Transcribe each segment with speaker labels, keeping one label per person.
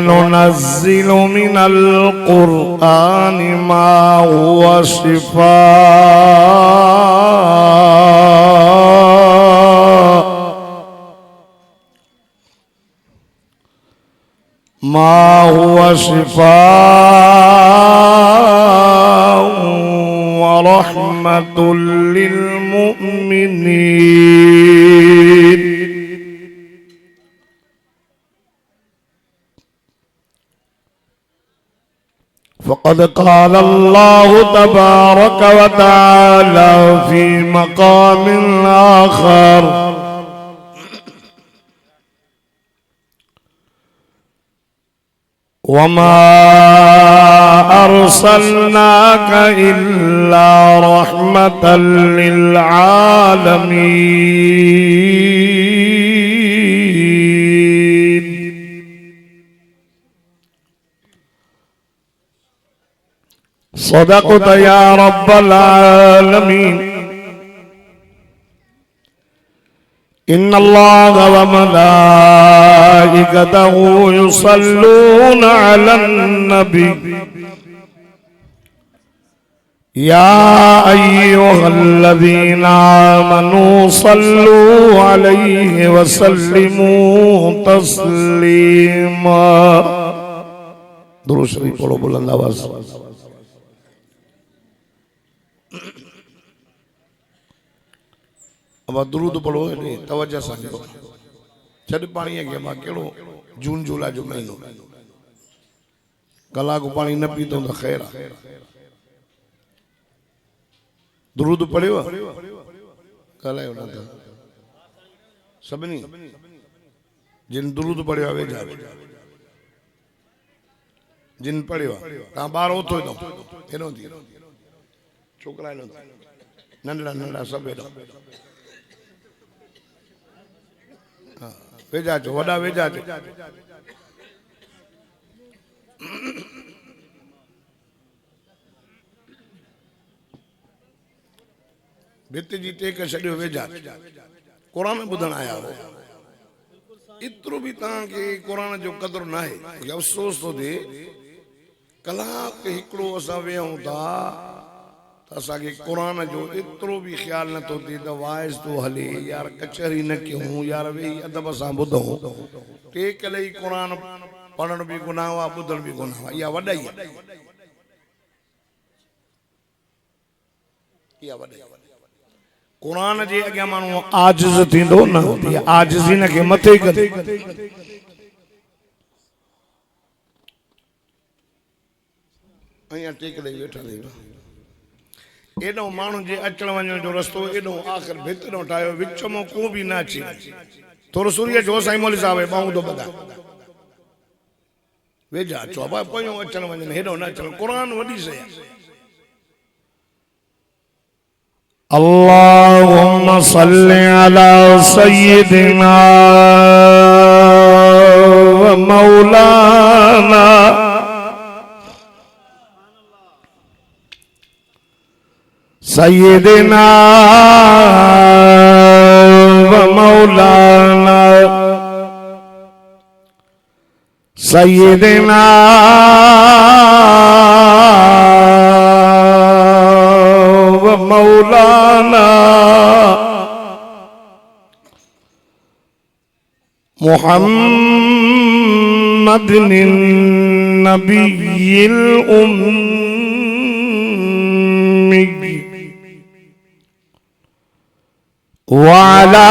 Speaker 1: वनुनज़्ज़िलु मिनल क़ुरआनि मा हुवा शिफ़ा मा हुवा शिफ़ाअ व रहमतुल लिल मुमिनीन। फ़क़द क़ाल अल्लाहु तबारक व तआला फ़ी मक़ामिन आख़र वमा अरसलनाक इल्ला रहमतल लिल आलमीन। सदक़त या रब्बल आलमीन। इन्नल्लाह व मलाइकतहु युसल्लूना अलन नबी या अय्युहल्लज़ीना आमनू सल्लू अलैहि व सल्लिमू तस्लीमा। दुरूद शरीफ पढ़ो बुलंद आवाज। अब दुरूद पढ़ो तवज्जो सां छॾ पाणी के मां कहिड़ो जून जुलाई जो महीनो कलाक पानी न पीतो तो खैर आहे। दुरूद पढ़ियो ॻाल्हायो न था सभिनी जिन दुरूद पढ़ियो आहे वेझा जिन पढ़ियो आहे तव्हां ॿार ओथो हेॾो थी छोकिरा हेॾो नंढड़ा नंढड़ा सभु हेॾो वेझा चो वॾा वेझा चो। भित जी टेक छॾियो वेझा क़ुरान ॿुधण आया हो एतिरो बि तव्हांखे क़ुरान जो क़दुरु न आहे। अफ़सोस थो थिए कलाक हिकिड़ो असां वेहूं था त असांखे क़ुरान जो एतिरो बि ख़्यालु नथो थिए त वाइस थो हले यार कचहरी न कयूं यार वेही अदब सां ॿुधूं टेक ॾेई क़ुरान पढ़ण बि गुनाह आहे ॿुधण बि गुनाह आहे। इहा वॾाई आहे इहा वॾाई। क़ुरान जे अॻियां माण्हू आजिज़ थींदो न आजिज़ी न खे मथे करे अञा टेक ॾेई वेठा आहियूं। एॾो माण्हू जे अचण वञण जो रस्तो एॾो आख़िर भित ॾो ठाहियो विच में को बि न अचे थोरो सूर्य जो साईं मौलवी साहब ॿाहूं थो ॿधा वेझा अचो पोयों अचण वञण हेॾो न अचण क़ुरान वॾी शइ आहे। अल्लाहुम्मा सल्लि अला सय्यिदिना व मौलाना सय्यिदिना व मौलाना सय्यिदिना व मौलाना मुहम्मदिन नबिय्यिल उम्मी वअला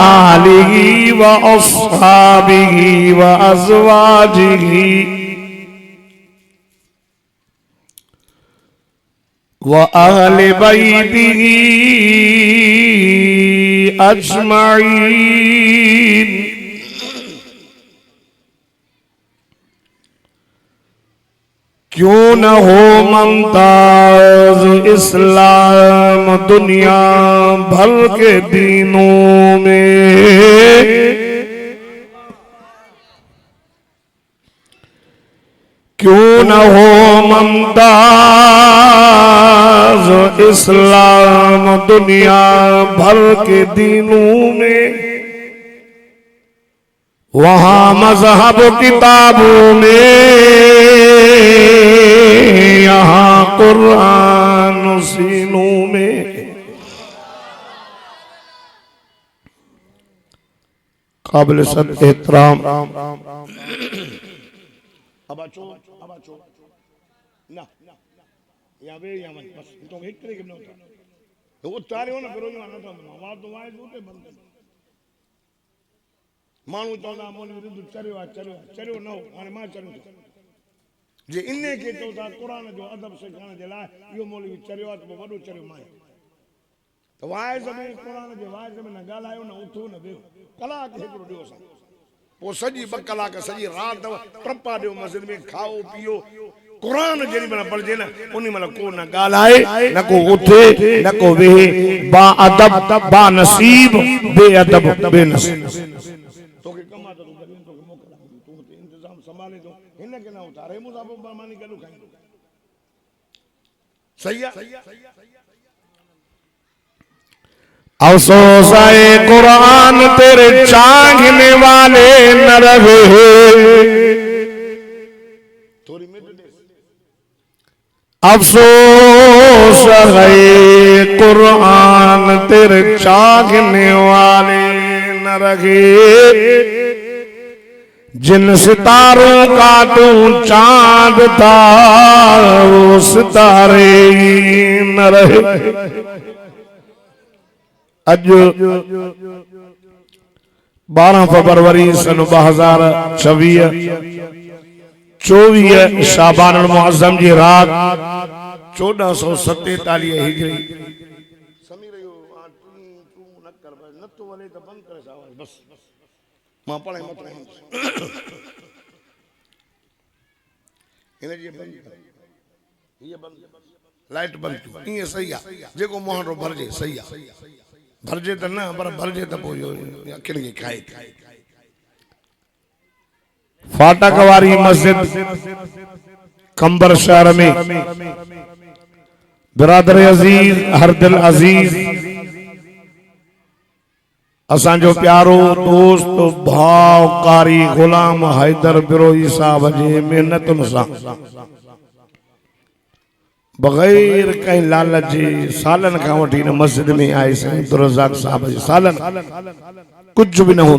Speaker 1: आलिहि व अस्हाबिहि व अज़वाजिहि व अहले बैतिहि अजमईन। क्यों न हो मुमताज इस्लाम दुनिया भर के दीनों में, क्यों न हो मुमताज इस्लाम दुनिया भर के दीनों में, वहां मजहब किताबों में, यहाँ कुरान सीनों में। काबिल सद एहतराम अब अचो ना या वे या मत बस तो एक तरीके में होता तो वो तारे हो ना फिर जो आना था आवाज तो आए होते बंद मानू तो ना मोली रुद चरियो चरियो न हो हाने मां चरियो जे इन्ने के तो ता कुरान जो अदब सिखाने जे लाइ यो मोली चरियो तो वडो चरियो मां तो वाइज में कुरान जे वाइज में न गालायो न उठो न बेहो कलाक एकड़ो दियो सा वो सजी 2 कलाक सजी रात ट्रपा दियो मस्जिद में खाओ पियो कुरान जेरी मन पढ़जे ना उनी मन को न गालाए न को उठे न को वेहे बा अदब बा नसीब बे अदब बे नसीब तो के कमा तो गरीब तो मोकला तू इंतजाम संभाले तो इन के ना उतारे मुसाफो मानी के खाई सही है अफसोस है कुरान तेरे चाहने वाले न रहे अफसोस है कुरान तेरे चाहने वाले न रहे जिन सितारों का तू चांद था वो सितारे न रहे अज 12 फरवरी सन 2026 24 शाबान मुअज़्ज़म जी रात 1447 हिजरी समी रहियो तू न कर न तो वले तो बंद करे आवाज बस मां पढ़े मत इन जी बंद ये बंद लाइट बंद ये सही है जेको मोहरो भरजे सही है भरजे तो ना पर भरजे तो पोयो अखिन के खाए फाटक वाली मस्जिद कंबर शहर में बिरादर अजीज हर दिल अजीज असांजो प्यारो दोस्त भाव कारी गुलाम हैदर बिरोई साहब जे मेहनतुन सां बगैर कहीं लालच जे सालन का वठी न मस्जिद में आए साईं अब्दुर्रज़ाक साहब जे सालन कुछ भी न हो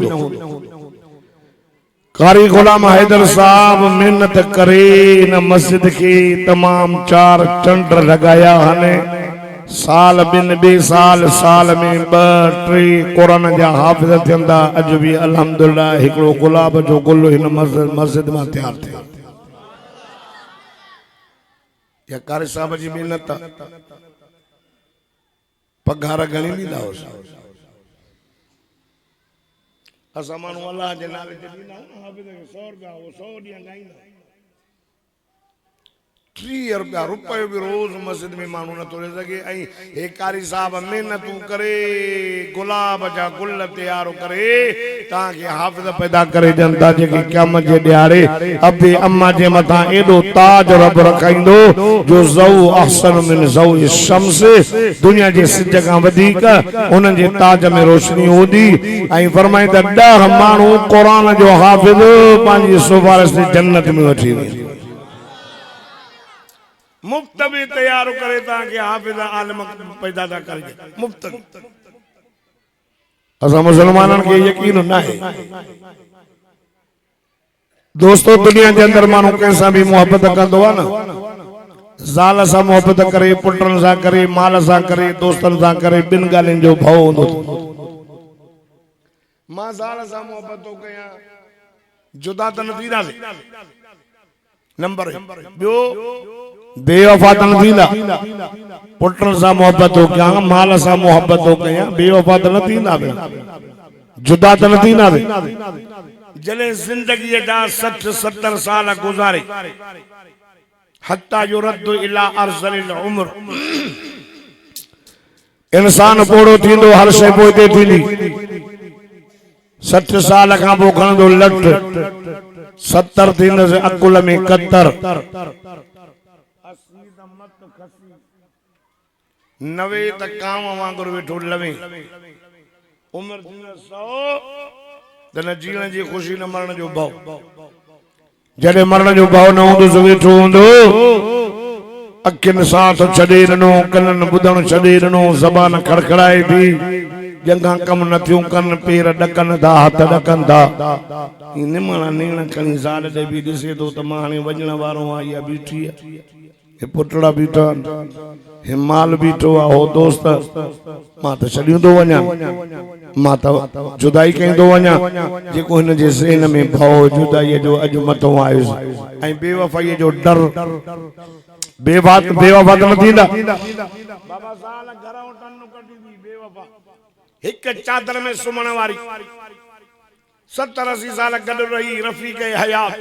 Speaker 1: कारी गुलाम हैदर साहब मेहनत करे न मस्जिद के तमाम 4 चंड लगाया हने साल बिन बे साल में 2-3 कुरान जा हाफिज थियंदा अज भी अल्हम्दुलिल्लाह हिकड़ो गुलाब जो गुल हिन मस्जिद में तैयार थे या कारी साहब जी मेहनत पगार घणी ॾींदा हो असां माण्हू अल्लाह जे नाले ते ॾींदा हाफिज खे 100 रुपया वो 100 ॾींहं ॻाईंदा 30 रुपया रुपयो भी रोज मस्जिद में मानू न तोड़े सके हे कारी साहब मेहनतू करे गुलाब जा गुल तैयार करे ताके हाफिज पैदा करे जनता जेके क़यामत जे ॾियारे अबे अम्मा जे मथा एडो ताज रब रखाइंदो जो ज़ौ अहसन मिन ज़ौ शम्स दुनिया जे सिज का वधीक उनन जे ताज में रोशनी होदी ऐं फरमाई त 10 मानू कुरान जो हाफिज पांजी सिफारिश से जन्नत में वठी वे मुफ्त भी तैयार करे ताकि हाफिज आलिम पैदा था करे मुफ्त असा मुसलमानन के यकीन ना है दोस्तों दुनिया के अंदर मानो कैसा भी मोहब्बत कंदो है ना ज़ाल सा मोहब्बत करे पुटन सा करे माल सा करे दोस्तन सा करे बिन गालिन जो भाव होंदो मां ज़ाल सा मोहब्बत तो कया जुदा त न थींदा नंबर बियो बेवफा त न थींदा पुटन सा मोहब्बत हो कया माल सा मोहब्बत हो कया बेवफा त न थींदा जुदा त न थींदा जले जिंदगी जा 60-70 साल गुजारे हत्ता युरद्दु इला अर्ज़लिल उम्र इंसान पोड़ो थींदो हर शइ पोइते थींदी 60 साल का वो खणंदो लट 70 दिन से अकुल में 71 90 तक काम वांगुर वेठो लवे उम्र 100 त न जीण जी ख़ुशी न मरण जो भाव जॾहिं मरण जो भाव न हूंदो वेठो हूंदो अखियुनि साथ छॾे ॾिनो कननि ॿुधण छॾे ॾिनो ज़बान खड़खड़ाए थी जंघां कम न थियूं कनि पेर ॾकनि था हथ ॾकनि था निमण नीण खणी ज़ाल ॾे बि ॾिसे थो त मां हाणे वञण वारो आहियां इहा बीठी आहे हे पुटड़ा बीठा हे माल बीठो आहे हो दोस्त मां त छॾियो थो वञा मां त जुदाई कईं थो वञा जेको हिन जे ज़हन में भउ जुदाईअ जो अॼु मथो आयुसि ऐं बेवफ़ाईअ जो डर बेवफ़ा त न थींदा बाबा साल घरऊं टन कढी दी बेवफ़ा हिक चादर में सुम्हण वारी 70-80 साल गॾु रही रफ़ीक हयात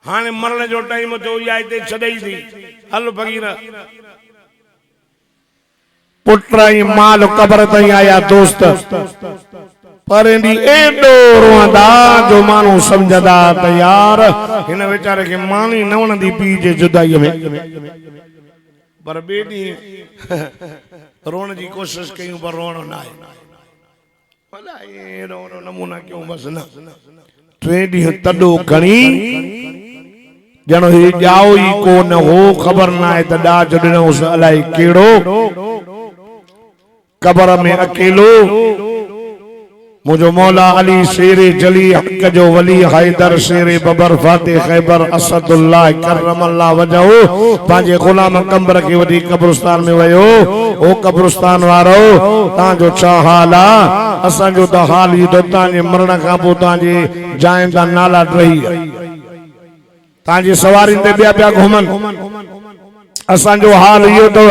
Speaker 1: हाणे मरण जो टाइम थियो या हिते छॾई थी हल फ़क़ीर पुट ऐं माल क़बर ताईं आया दोस्त पर एॾो रोअंदा जो माण्हू सम्झंदा त यार हिन वीचारे खे मानी न वणंदी पीउ जे जुदाईअ में पर ॿिए ॾींहुं रोअण जी कोशिशि कयूं पर रोअणो न आहे नमूना कयूं बसि न टे ॾींहं तॾो खणी ॼणो ही ॼाओ ई कोन हो ख़बर न आहे त ॾाज ॾिनोसि अलाए कहिड़ो कबर में अकेलो मुझो मौला अली शेरे जली हक जो वली हैदर शेरे बबर फाते खैबर असदुल्लाह करमल्लाह वजहू पांजे गुलाम कंबर के वडी कब्रिस्तान में वयो ओ कब्रिस्तान वारो ता जो छा हाल आ असा जो त हाल ही तो ताजे मरण का पो ताजे जाइन दा नाला रही ताजे सवारी ते बिया बिया घुमन असा जो हाल यो तो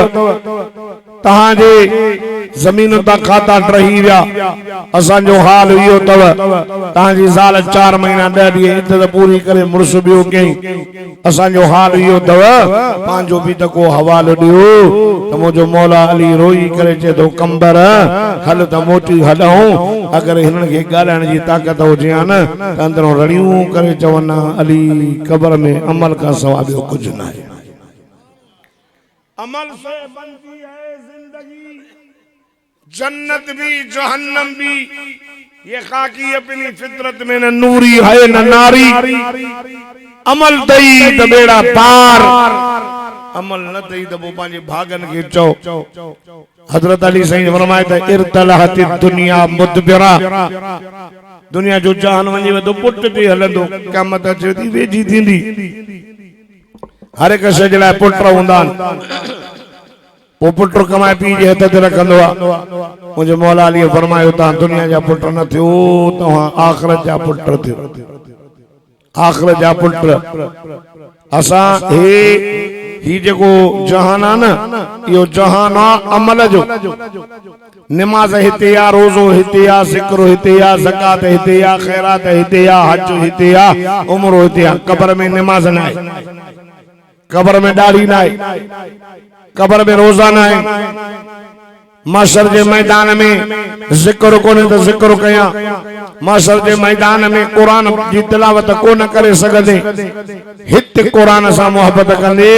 Speaker 1: तहाजे जमीन ता खाता रही विया असा जो हाल इहो तव तहाजी ज़ाल 4 महीना 10 ॾींहं इज्जत पूरी करे मुड़स बियो कई असा जो हाल इहो तव पांजो भी तको हवालो दियो त मुझो मौला अली रोई करे चे तो कंबर हल त मोटी हलऊं अगर हिनन के गालाण जी ताकत होजे न त अंदरों रड़ियूं करे चवना अली कब्र में अमल का सवा बियो कुछ ना है अमल से बनती है जिंदगी जन्नत भी जहन्नम भी ये खाकी अपनी फितरत में न नूरी है न नारी अमल तई त बेड़ा पार अमल न तई त वो पांजे भागन के चो हजरत अली सही फरमाए त इरतलहत दुनिया मुदबिरा दुनिया जो जहान वने तो पुट ते हलंदो क़यामत अचे थी वेजी थींदी हर एक शय जे लाइ पुट हूंदा वो पुट कमाए पी जे हथ ते रखंदो आ मुझे मौला अली फरमायो ता दुनिया जा पुट न थियो तव्हां आखिरत जा पुट थियो आखिरत जा पुट असा ही जेको जहान आ न यो जहान आ अमल जो नमाज हिते आ रोजो हिते आ जिक्र हिते आ ज़कात हिते आ खैरात हिते आ हज हिते आ उम्र हिते आ कब्र में नमाज न आहे कब्र में दाढ़ी ना है कब्र में रोजा ना है माशर के मैदान में जिक्र कोने तो जिक्र कया माशर के मैदान में कुरान की तिलावत को न करे सकदे हित कुरान सा मोहब्बत कंदे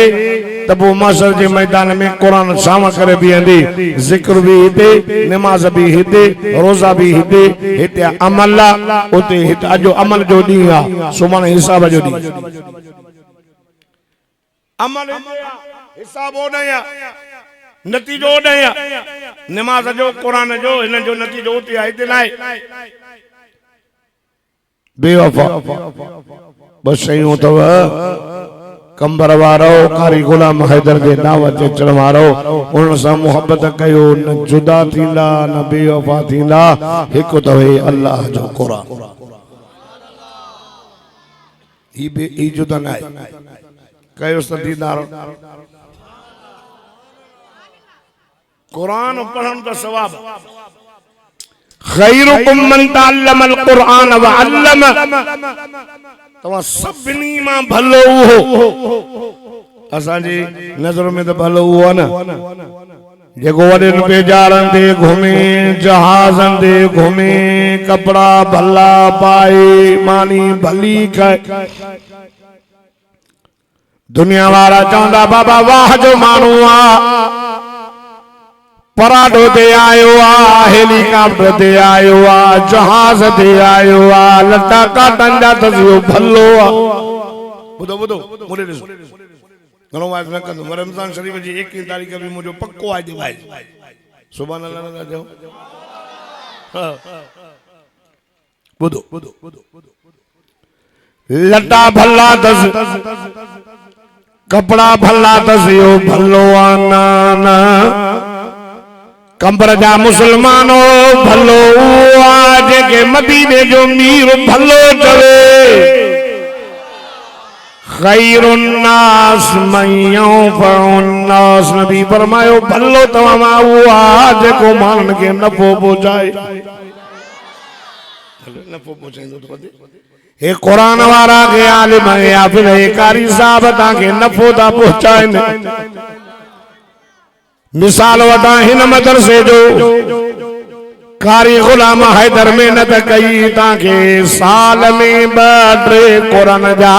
Speaker 1: तब वो माशर के मैदान में कुरान शाम करे बीहंदी जिक्र भी हिते नमाज भी हिते रोजा भी हिते अमल उते हिते अजो अमल जो दी आ सुमन हिसाब जो दी अमल हिसाब ओडया नतीजो ओडया नमाज जो कुरान जो इन जो नतीजो उते आहे इते नाहे बेवफा बस सही तव कंबर वारो कारी गुलाम हैदर के दावत अचण वारो उन सा मोहब्बत कयो न जुदा थींदा न बेवफा थींदा हिक तवे अल्लाह जो कुरान ही जुदा नाहे कयो सदीदार कुरान पढ़न का सवाब खैरुकुम मन तअल्लमल कुरान व अल्लम तवा सभनी मां भलो हो असा जी नजर में तो भलो हुआ ना जेको वडन बेजारन दे घूमे जहाजन दे घूमे कपड़ा भला पाए मानी भली खाए दुनिया वाला चौंदा बाबा वाह जो मानू आ
Speaker 2: पराठो ते आयो आ, हेलीकॉप्टर ते आयो आ, जहाज ते आयो आ, लटा काटन जा तसियो भलो आ।
Speaker 1: बुधो बुधो मुरे ॾिसो घणो वाइस न कंदो रमज़ान शरीफ़ जी 21 तारीख़ बि मुंहिंजो पक्को आहे दिवाई सुभान अल्लाह न चओ बुधो बुधो
Speaker 2: लटा भला दस कपड़ा भला दसियो भलो आना कंबर जा मुसलमानो भलो आज के मदीने जो मीर भलो चवे खैरुन्नास मय्युफउन्नास नबी फरमायो भलो तमामा आज को मानन के नफो पहुंचाए
Speaker 1: नफ़ो पहुचाईंदो तो वधे
Speaker 2: हे कुरान वारा के आलिम या फिर हे कारी साहब ताके नफो ता पहुंचाइन मिसाल वटा हिन मदरसे जो कारी गुलाम हैदर मेहनत कई ताके साल में 2-3 कुरान जा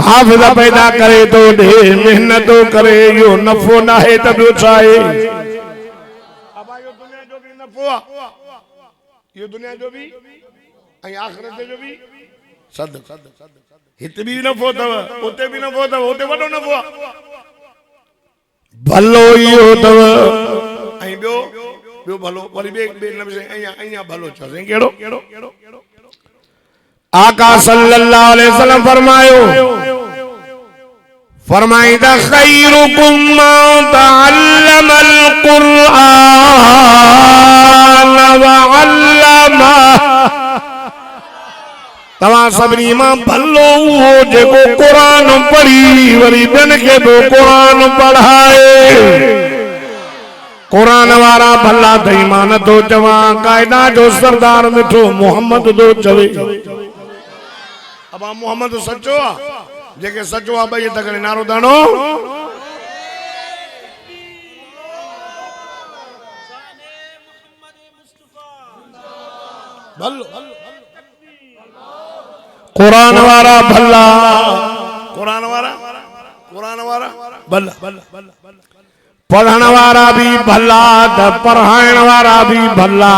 Speaker 2: हाफिज पैदा करे तो दे मेहनत करे यो नफो ना है त ॿियो छा आहे
Speaker 1: अब यो दुनिया जो भी नफ़ो आ यो दुनिया जो भी ऐं आखिरत जो भी सद हिते भी नफ़ो अथव उते भी नफ़ो अथव उते वॾो नफ़ो आहे
Speaker 2: भलो इहो अथव
Speaker 1: ऐं ॿियो भलो वरी ॿिए लफ़्ज़ अञा भलो चयोसीं कहिड़ो
Speaker 2: आका सल्लल्लाहु अलैहि वसल्लम फरमाईंदा खैरुकुम मन तअल्लमल कुरआन व अल्लमा तव्हां सभिनी मां भलो उहो जेको कुरान पढ़ी वरी ॿियनि खे बि कुरान पढ़ाए कुरान वारा भला थई मां नथो चवां कायदा जो सरदार मिठो मोहम्मद थो चवे
Speaker 1: अब मोहम्मद सचो आहे जेके सचो आहे ॿई तकड़े नारो दानो भलो
Speaker 2: कुरान वारा भला
Speaker 1: कुरान वारा भला
Speaker 2: पढ़ण वारा भी भला त पढ़ाइण वारा भी भला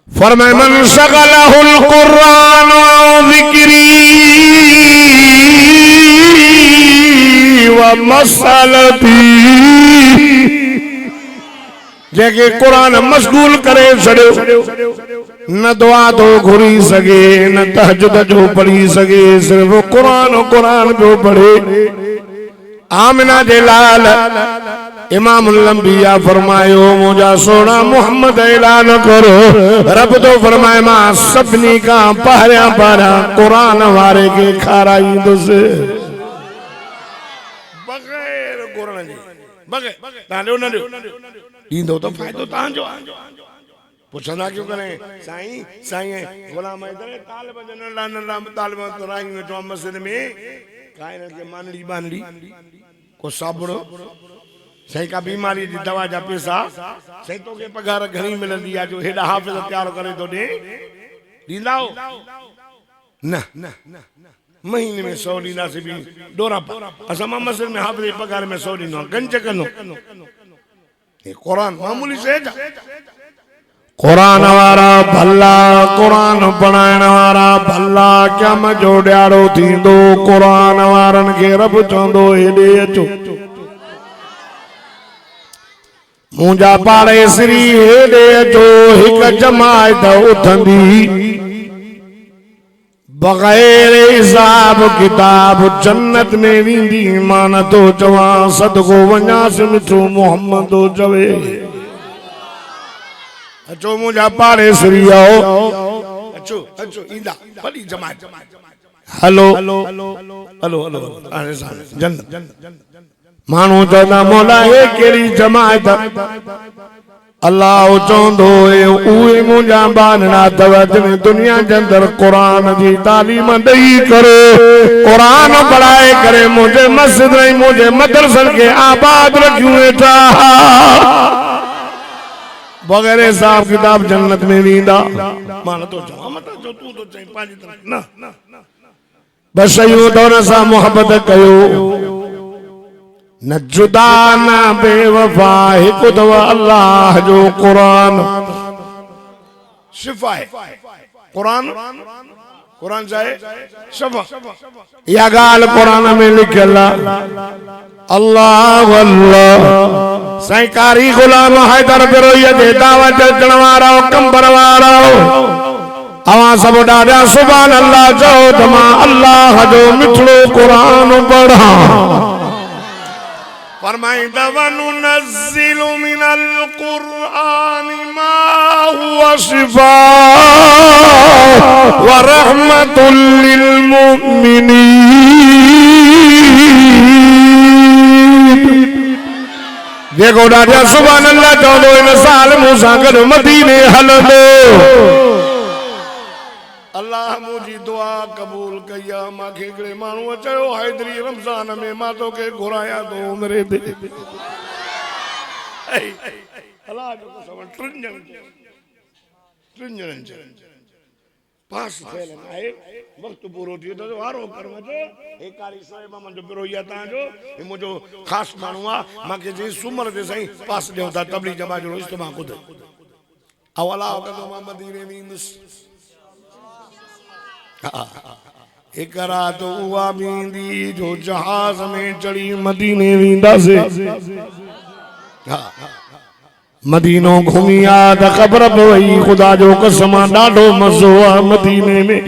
Speaker 2: फरमाए मन शगलहुल कुरान व ज़िक्री व मसलती जेके कुरान मशगूल करे छड़ियो न दुआ तो घुरी सके न तहज्जुद जो पढ़ी सके सिर्फ कुरान जो पढ़े आमिना जे लाल इमाम लंबिया फरमायो मुझा सोना मोहम्मद ऐलान करो रब तो फरमाए मां सभिनी का पहरिया कुरान वारे के खाराईंदुसि
Speaker 1: बगैर कुरान जे बगैर तांजो न ॾींदो त फ़ाइदो तव्हांजो पुछंदा क्यों करें साईं गुलाम हैदर तालिब नंढा तालिब राही में तो मस्जिद में काइन के मानड़ी बानड़ी को साबुड़ो सही का बीमारी जी दवा जा पैसा सही तो के पगार घणी मिलंदी आहे जो हेडा हाफिज तैयार करे तो दे ॾींदाओ न महीने में 100 ॾींदा से भी डोरा असां मां मस्जिद में हाफिज पगार में 100 ॾींदो गंज कंदो ये कुरान मामूली से
Speaker 2: कुरान वारा भला कुरान पढ़ाइण वारा भला कम जो ॾियारो थींदो कुरान वारनि खे रब चवंदो हेॾे अचो मुंहिंजा पाड़ेसरी हेॾे अचो हिकु जमायत उथंदी बग़ैर हिसाब किताब जन्नत में वेंदी मां नथो चवां सदको वञासि मिठो मोहम्मद थो चवे
Speaker 1: अचो मुझा पाड़े सुरियो अचो इंदा बड़ी जमात
Speaker 2: हेलो
Speaker 1: जन्नत
Speaker 2: मानू चवंदा मौला हे कहिड़ी जमात अल्लाह चवंदो उहे मुंहिंजा बानड़ा अथव जिन दुनिया जे अंदरि क़ुरान जी तालीम ॾेई करे क़ुरान पढ़ाए करे मुंहिंजे मस्जिद ऐं मुंहिंजे मदरसनि खे आबाद रखियूं वेठा बग़ैर हिसाब किताब जन्नत में वेंदा
Speaker 1: मां नथो चवां मत जो तूं तो चई पंहिंजी तरफ़ न
Speaker 2: बस यूं दौर सां मोहब्बत कयो न जुदा न बेवफा हिकु दवा अल्लाह जो कुरान
Speaker 1: शिफा है। कुरान कुरान चाहे शफा।
Speaker 2: या गाल कुरान में लिखल अल्लाह अल्लाह सैकारी गुलाम हैदर बिरोया दे दावत अचण वारो कंबर वारो अवा सब ॾाढा सुभान अल्लाह चओ त मां अल्लाह जो मिठड़ो कुरान पढ़ा।
Speaker 1: फरमाइंदा वनुनज़्ज़िलु मिनल क़ुरआनि मा हुवा शिफा
Speaker 2: व रहमतुल लिल मुमिनीन। देखो ॾाढा सुभान अल्लाह चवंदो इन साल मूंसां गॾु मदीने हलंदो।
Speaker 1: अल्लाह मुझी दुआ कबूल कया। मांखे हिकिड़े माण्हू चयो हैदरी रमज़ान में मां तोखे घुराया तो मेरे दिल अल्लाह जो कसम ट्रिंजन पास थियल आहे। वक्त पूरो थी तो वारो कर वजो एकारी साहिब मन जो बिरोया ता जो हे मुजो खास माण्हू आ। मांखे जे सुमर ते सही पास ॾियो था तबलीग जमा जो इज्तिमा खुद अवला कदो मां मदीने वेंदुस। एक रात उहा बींदी जो जहाज में चढ़ी मदीने वेंदासे।
Speaker 2: मदीनो घूमी आ त ख़बर पई खुदा जो कसम ॾाढो मज़ो आ मदीने में।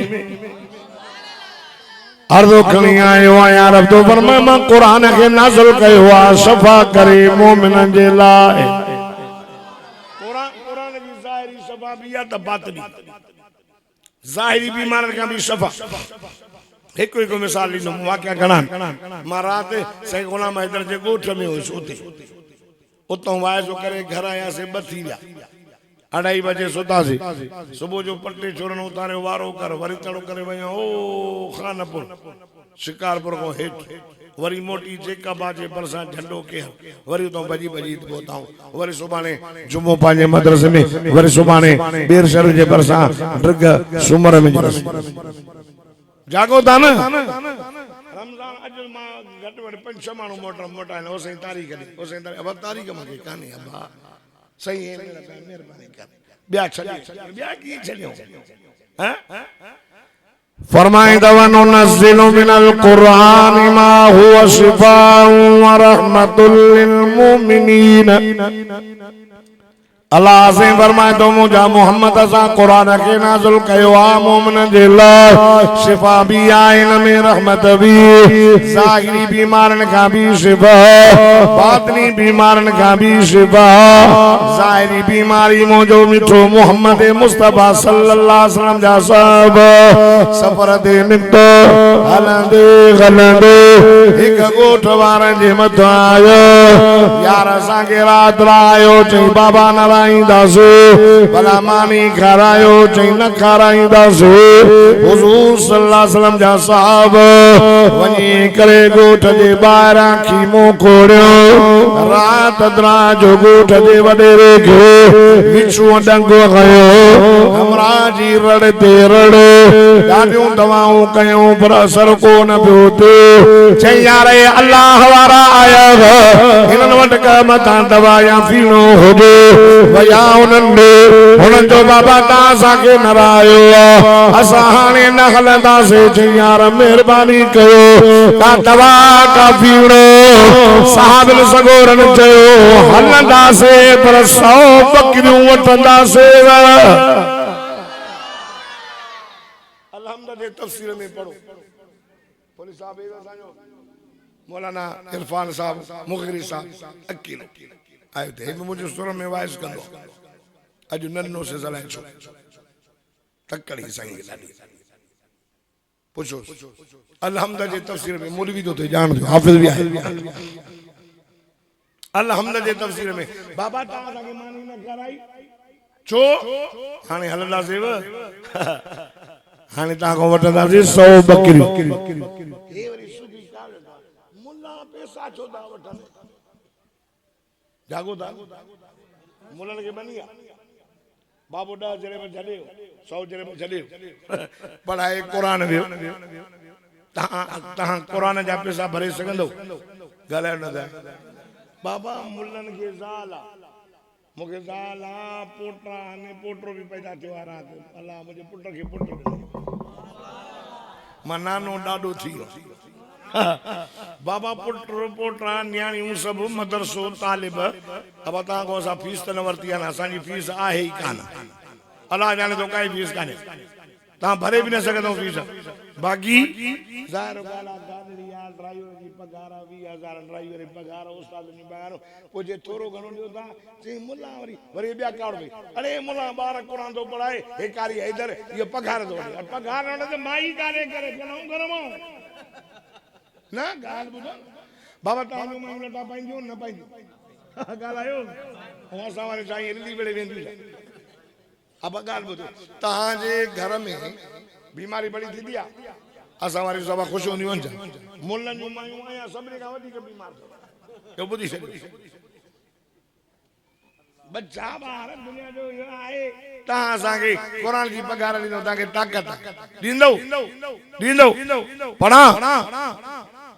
Speaker 2: अर्ज़ो खणी आयो आहियां रब तो फरमाए मां कुरान खे नाज़िल कयो आ शफ़ा करे मोमिननि जे लाइ।
Speaker 1: कुरान जी ज़ाहिरी शफ़ा भी आ त बातिनी ज़ाहिरी बीमारनि खां भी शफ़ा। हिकु हिकु मिसाल ॾींदुमि वाक़िया घणा। मां राति साईं गुलाम हैदर जे ॻोठ में हुयुसि उते उतां वाइजो करे घर आयासीं 2 थी विया। 2:30 बजे सुतासीं। सुबुह जो पटे छोरन उतारियो वारो कर वरी तड़ो करे वञा ओ खानपुर शिकारपुर को हेठि वरी मोटी जेका बाजे परसां झंडो के वरी उतां भजी पहुताऊं। वरी सुभाणे
Speaker 2: जुमो पंहिंजे मदरसे में वरी सुभाणे बेर शहर जे परसां ड्रग सुमर में
Speaker 1: जागो था न। रमज़ान अज मां घट वट 5-6 माण्हू मोटाइन ओ सही तारीख़ दी ओ सही अब तारीख़ मांखे कान्हे अबा सही है मेहरबानी कर ॿिया छॾियो ॿिया कीअं छॾियो हैं।
Speaker 2: फरमाइंदा वनुनज़्ज़िलु मिनल क़ुरआनि मा हुवा शिफ़ाउन व रहमतुल लिल मुमिनीन। अल्लाह से फरमाए तो मुझा मोहम्मद असा कुरान के नाज़िल कयो आ मोमिन जे लाइ शिफा भी आहे इन में रहमत भी। ज़ाहिरी बीमारनि खां भी शिफा बातिनी बीमारनि खां भी शिफा। ज़ाहिरी बीमारी मुझो मिठो मोहम्मद मुस्तफा सल्लल्लाहु अलैहि वसल्लम जा साहब सफ़र ते निकितो हलंदे हलंदे हिकु ॻोठ वारनि जे मथां आयो यार असांखे राति लायो चई बाबा नारायण भला मानी खारायो चई न खाराईंदासीं। हुज़ूर सल्लल्लाहु अलैहि वसल्लम जा साहब वञी करे ॻोठ जे ॿाहिरां खीमो खोड़ियो। राति दराज जो ॻोठ जे वॾेरे खे विछूं डंगो खयो। हमरा जी रड़ ते रड़ ॾाढियूं दवाऊं कयूं पर असर कोन पियो थिए। चई यार अल्लाह वारा आया हिननि वटि का मथां दवा या पीणो हुजे भैया उन्हनि जो बाबा तव्हां असांखे नारायो आहे असां हाणे न हलंदासीं। चई यार महिरबानी कयो का दवा का पीणो साहिब सगोरन चयो हलंदासीं पर 100 बकरियूं वठंदासीं।
Speaker 1: अलहमद जे तफसीर में पढ़ो पुलिस साहब असांजो मौलाना इरफान साहब मुगरी साहब अकील आयो थे मुझे सुर में वाइस कंदो अज नन्नो से जलाए छो तकड़ी संगी ॾाढी पूछो अलहमद जे तफसीर में मौलवी तो थे जान जो हाफिज भी आहे। अलहमद जे तफसीर में बाबा तव्हां असांखे मानी न कराई छो हाणे हलंदासीं
Speaker 2: हाणे तव्हां खां वठंदासीं 100 बकरियूं।
Speaker 1: मुल्ला पैसा छो था वठनि जागो था मुल्लनि खे बनी आहे बाबू 10 जरे में छॾियो 100 जरे में छॾियो पढ़ाए क़ुरान वियो तव्हां क़ुरान जा पैसा भरे सघंदो ॻाल्हायो न था बाबा मुल्लनि खे ज़ाल आहे मूंखे ज़ाल आहे पोटा हाणे पोटो बि पैदा थियो आहे राति अलाह मुंहिंजे पुट खे पुट मां नानो ॾाढो थी वियो बाबा पुट पोटा न्याणियूं सभु मदरसो तालिब अब तव्हां खां असां फीस त न वरिती आहे न असांजी फीस आहे ई कान अलाह ॼाणे थो काई फीस कान्हे तव्हां भरे बि न सघंदव फीस बाक़ी ज़ाहिर ॻाल्हि आहे गाॾी आहे ड्राइवर जी पघार 20,000 ड्राइवर जी पघार उस्ताद जी पघार पोइ जे थोरो घणो ॾियो था चई मुला वरी ॿिया कावड़ भई अरे मुला ॿार क़ुर थो पढ़ाए हे कारी हैदर इहो पघार थो वठे पघार न त माई कान्हे करे घर मां न ॻाल्हि ॿुधो बाबा तव्हांजो मायूं लटा पाईंदियूं न पाईंदियूं ॻाल्हायो ऐं असां वारे साईं रिली वेड़े वेंदियूं अब ॻाल्हि ॿुधो तव्हांजे घर में बीमारी बड़ी थींदी आहे असां वारी सभा ख़ुशि हूंदियूं आहिनि मुलनि जूं मायूं आहियां सभिनी खां वधीक बीमार इहो ॿुधी छॾियो बच्चा ॿार दुनिया जो इहो आहे तव्हां असांखे क़ुर जी पघार ॾींदव तव्हांखे ताक़त ॾींदव पढ़ा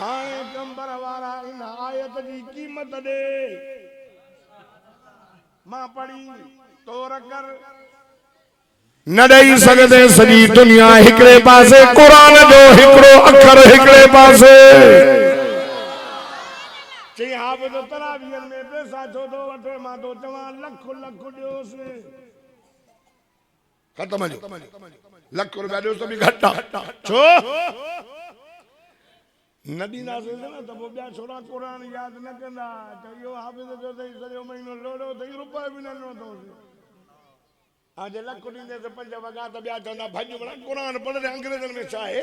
Speaker 1: हाणे कंबर वारा इन आयत जी क़ीमत ॾे मां पढ़ी तोर कर
Speaker 2: न ॾेई सघंदे सॼी दुनिया हिकिड़े पासे क़ुरान जो हिकिड़ो अखर हिकिड़े पासे
Speaker 1: चई हाफ़िज़ तरावीहनि में पैसा छो थो वठे मां तो चवां लख ॾियोसि ख़तम जो लख रुपया ॾियोसि त बि घटि आहे छो न ॾींदासीं न त पोइ ॿिया छोरा क़ुर यादि न कंदा त इहो हाफ़िज़ जो अथई सॼो महीनो लोड़ो अथई रुपयो बि न ॾिनो अथसि हाँ जे लख ॾींदे त 5 वॻा त ॿिया चवंदा भॼ भला क़ुर पढ़े अंग्रेज़नि में छा आहे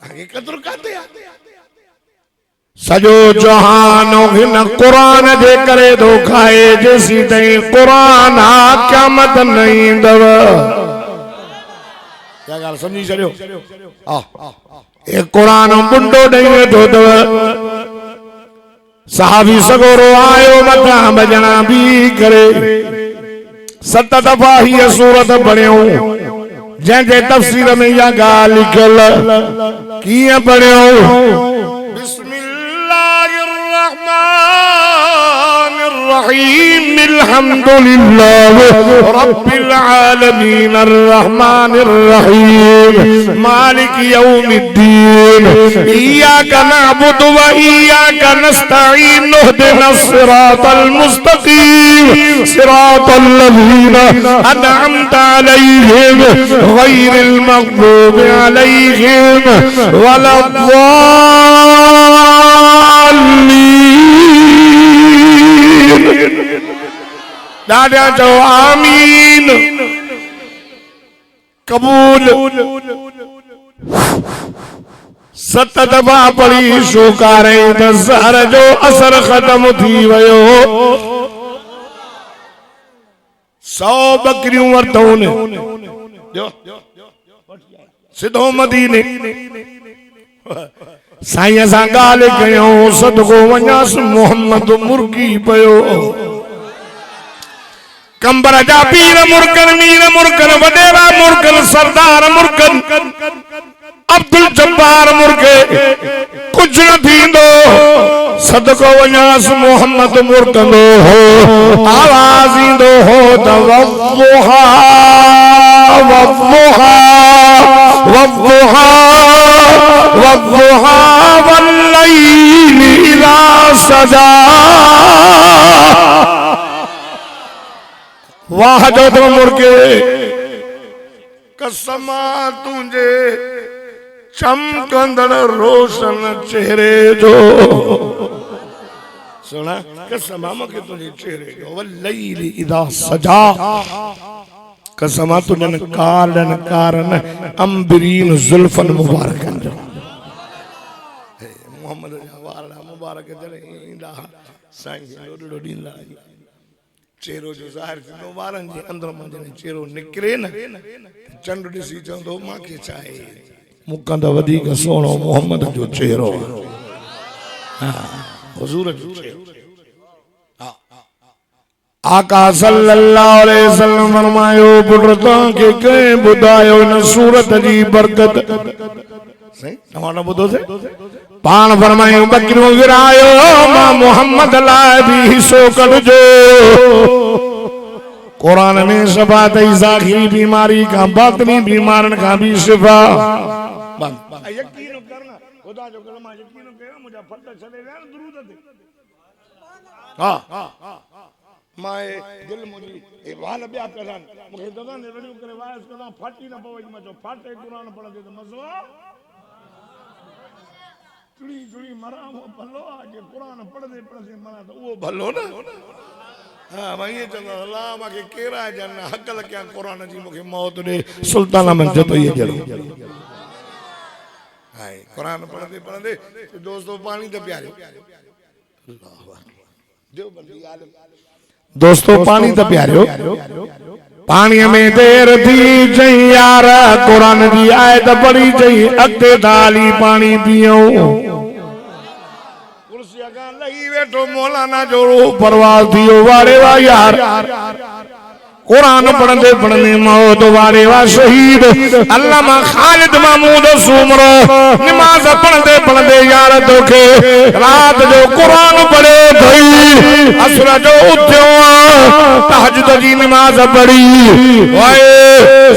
Speaker 1: तव्हांखे क़दुरु काथे आहे
Speaker 2: सॼो जहान हिन क़ुरान जे करे थो खाए जेसीं ताईं क़ुरान क़यामत न ईंदव
Speaker 1: क्या ॻाल्हि सम्झी छॾियो
Speaker 2: हे क़ुरान मुंडो ॾेई वेठो अथव सहाबी सगोरो आयो मथां भॼणा बि करे 7 दफ़ा हीअ सूरत पढ़ियूं जंहिंजे तफ़सीर में इहा ॻाल्हि लिखियल कीअं पढ़ियूं बिस्मिल्लाहिर्रहमानिर्रहीम अल्हम्दुलिल्लाहि रब्बिल आलमीन अर्रहमानिर्रहीम मालिक यौमिद्दीन इय्याका नअबुदु व इय्याका नस्तईन इहदिनस सिरातल मुस्तकीम सिरातल लज़ीना अनअमता अलैहिम गैरिल मग़दूबि अलैहिम वलद्दाल्लीन दादा चो आमीन कबूल 7 दफ़ा पढ़ी शुकारे त ज़हर जो असर ख़त्म थी वियो 100 बकरियूं वरतऊं सिधो मदीने साईं सां ॻाल्हि कयूं सदको वञासि मोहम्मद मुर्गी पियो कंबर जा पीर मुर्कन मीर मुर्कन वडेरा मुर्कन सरदार मुर्कन अब्दुल जब्बार मुर्गे कुछ न थींदो सदको वञासि मोहम्मद मुर्कंदो हो आवाज़ ईंदो हो त वव्वुहा वव्वुहा वव्वुहा वव्वुहा वल्लैलि इज़ा सजा वाह जो तो मुर्गे
Speaker 1: कसमा तुझे चमकंदड़ रोशन चेहरे जो सुना कसमा मूंखे तुंहिंजे चेहरे जो वल्लैलि इज़ा सजा कसमा तुझन कारन कारन अंबरीन जुल्फन मुबारकन जो मोहम्मद जा वार मुबारक जॾहिं ईंदा साईं लोॾड़ो ॾींदा चेहरो जो ज़ाहिर थींदो ॿारनि जे अंदर मां जॾहिं चेहरो निकिरे न चंड ॾिसी चवंदो मूंखे छा आहे
Speaker 2: मूंखां त वधीक सुहिणो मोहम्मद जो चेहरो
Speaker 1: हुज़ूर जो चेहरो
Speaker 2: आका सल्लल्लाहु अलैहि वसल्लम फरमायो पुट तव्हांखे कंहिं ॿुधायो न सूरत जी बरकत
Speaker 1: सही तव्हां न ॿुधो से
Speaker 2: पाण फरमायूं बकरियूं विरायो मां मोहम्मद लाइ बि हिसो कढिजो कुरान में शफा अथई ज़ाहिरी बीमारी खां बातिनी बीमारियुनि खां बि शिफ़ा
Speaker 1: यकीन करना खुदा जो कलमा यकीन कयो मुंहिंजा फट छॾे विया न दुरूद ते हा मां दिल मुंहिंजी वाल ॿिया कढनि मूंखे दादा ने रड़ियूं करे वाइस कंदा फाटी न पवे मां चयो फाटे क़ुरान पढ़ंदे त मज़ो चुड़ी चुड़ी मरा वो भलो आहे क़ुरान पढ़ंदे पढ़ंदे मरा त उहो भलो न हाँ मां ईअं चवंदो अलाह मूंखे केरा जन हक़ लॻिया क़ुरान जी मूंखे मौत ॾे
Speaker 2: सुल्तान अहमद जतोई जहिड़ो
Speaker 1: हाय क़ुरान पढ़ंदे पढ़ंदे दोस्तो पानी त पियारियो देवबंदी आलिम
Speaker 2: दोस्तों पानी त पियारियो पानी में देर थी चई यार कुरान जी आयत पढ़ी चई अॻिते थाली पानी पियो
Speaker 1: कुर्सी अॻां लही वेठो मौलाना जो
Speaker 2: परवाह थियो वारे वा यार कुरान पढ़ंदे पढ़ंदे मौत वारे वा शहीद अल्लामा खालिद महमूद सूमर नमाज पढ़ंदे पढ़ंदे यार तोखे रात जो कुरान पढ़े थई असर जो उथियो तहज्जुद जी नमाज पढ़ी वाए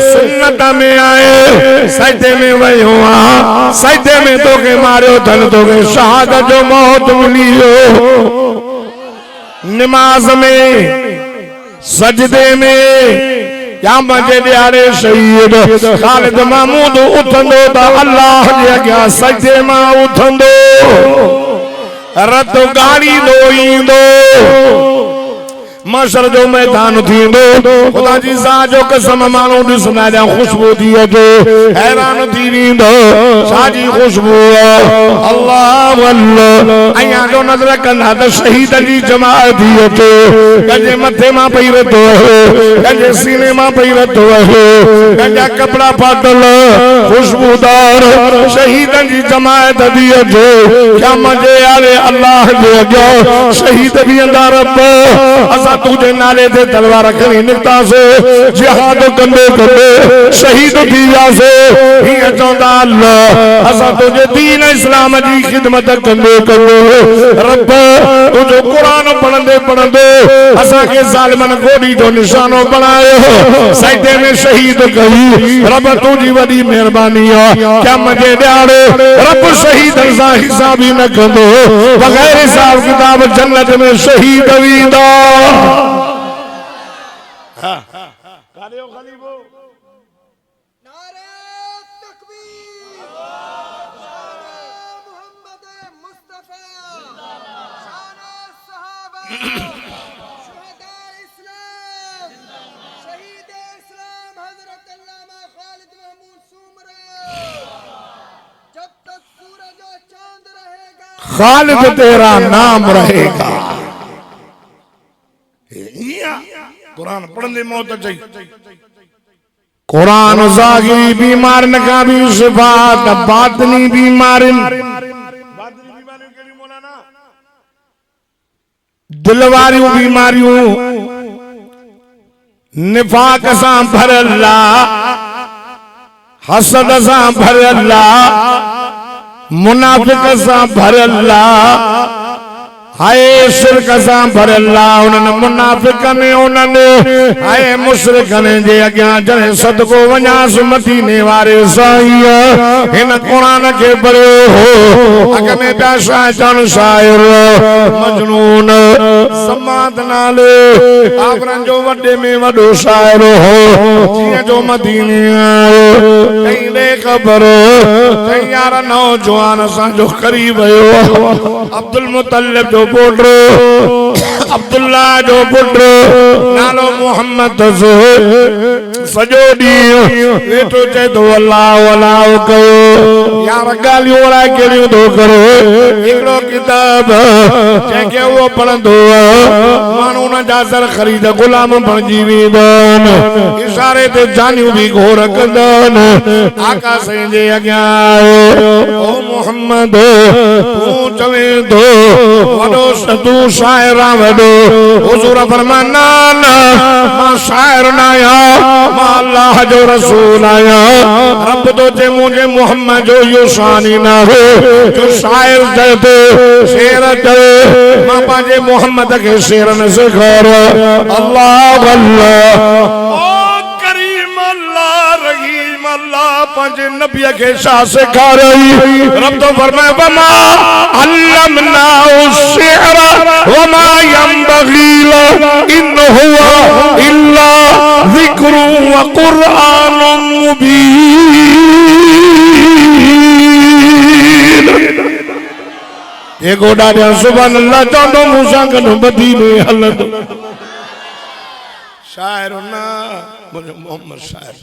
Speaker 2: सुन्नत में आए सजदे में वयो सजदे में तोखे मारियो थन तोखे शहादत जो मौत मिली नमाज में सजदे में या मजे ॾियारे शहीद खालिद महमूद उथंदो त अल्लाह जे अॻियां सजदे मां उथंदो रत गाड़ींदो ईंदो मशर जो मैदान थींदो खुदा जी ज़ात जो कसम माण्हू ॾिसंदा ॼा ख़ुशबू थी अचे हैरान थी वेंदो छाजी ख़ुशबू अल्लाह अल्लाह अयां जो नज़र कंदा त शहीद जी जमात थी अचे कंहिंजे मथे मां पई रतो कंहिंजे सीने मां पई रतो कंहिंजा कपिड़ा फाटल ख़ुशबूदार शहीदनि जी जमात थी अचे क्या मज़े यारे अल्लाह जे अॻियां शहीद बीहंदा रब तुझे नाले ते तलवार खणी निकतासे जिहाद कंदे कंदे शहीद थी वियासे हीअं चवंदा अल्लाह असां तुझे दीन इस्लाम जी खिदमत कंदे कंदे रब तुझो कुरान पढ़ंदे पढ़ंदे असांखे ज़ालिमनि गोॾी जो निशानो बणायो सजदे में शहीद कई रब तुंहिंजी वॾी महिरबानी आहे क़यामत जे ॾियारे रब शहीदनि सां हिसाब ई न कंदो बग़ैर हिसाब किताब जन्नत में शहीद वेंदा
Speaker 1: कारियो खलीफो
Speaker 3: नारे तकबीर मोहम्मद मुस्तफा शान सहाबा शुहदा इस्लाम शहीद इस्लाम हजरत अल्लामा खालिद महमूद सूमर जब तक सूरज और चांद रहेगा
Speaker 2: खालिद तेरा नाम रहेगा
Speaker 1: कुरान पढ़ंदे मौत अचई
Speaker 2: कुरान ज़ाहिरी बीमारियुनि खां बि शिफ़ा त बातिनी बीमारियुनि
Speaker 1: कहिड़ी मौलाना
Speaker 2: दिल वारियूं बीमारियूं निफाक सां भरियल हसद सां भरियल मुनाफिक सां भरियल हाय शिरक सां भरियल उन्हनि मुनाफिकनि उन्हनि हाय मुशरिकनि जे अॻियां जॾहिं सदको वञासि मदीने वारे साईं हिन क़ुरान खे पढ़ियो अॻ में पिया शाइर शाइर मजनून समाद नाले आबरनि जो वॾे में वॾो शाइर हो जीअं जो मदीने आयो कई ॾे ख़बर कई यार नौजवान असांजो करी वियो अब्दुल मुतलिब जो पुट अब्दुल्ला जो पुट नालो मोहम्मद से सजो ॾींहुं वेठो चए थो अल्लाह अल्लाह कयो यार ॻाल्हियूं वारा कहिड़ियूं थो करे हिकिड़ो किताब जंहिंखे उहो पढ़ंदो माण्हू उन जा सर ख़रीद गुलाम बणिजी वेंदा आहिनि इशारे ते जानियूं बि घोर कंदा आहिनि आका साईं जे अॻियां आयो ओ मोहम्मद तूं चवे थो वॾो तूं शाइर आ वॾो हुज़ूर फरमाना मां शाइर न आहियां मां अल्लाह जो रसूल आहियां रब तो जे मुझे मोहम्मद जो यो शान ही ना हो जो शायर चए शेर चए मां पंहिंजे मोहम्मद के शेर न सिखार अल्लाह अल्लाह ओ करीम अल्लाह रहीम अल्लाह पंहिंजे नबी के छा सिखारई रब तो फरमाए वमा अल्लमना उश्शिर वमा यंबगी इन हुआ इल्ला ज़िक्र व कुरआन मुबीन ये गोडा दे सुभान अल्लाह चंदो मूसा कनो मदीने हलंदो शायर ना मुझे मोहम्मद शायर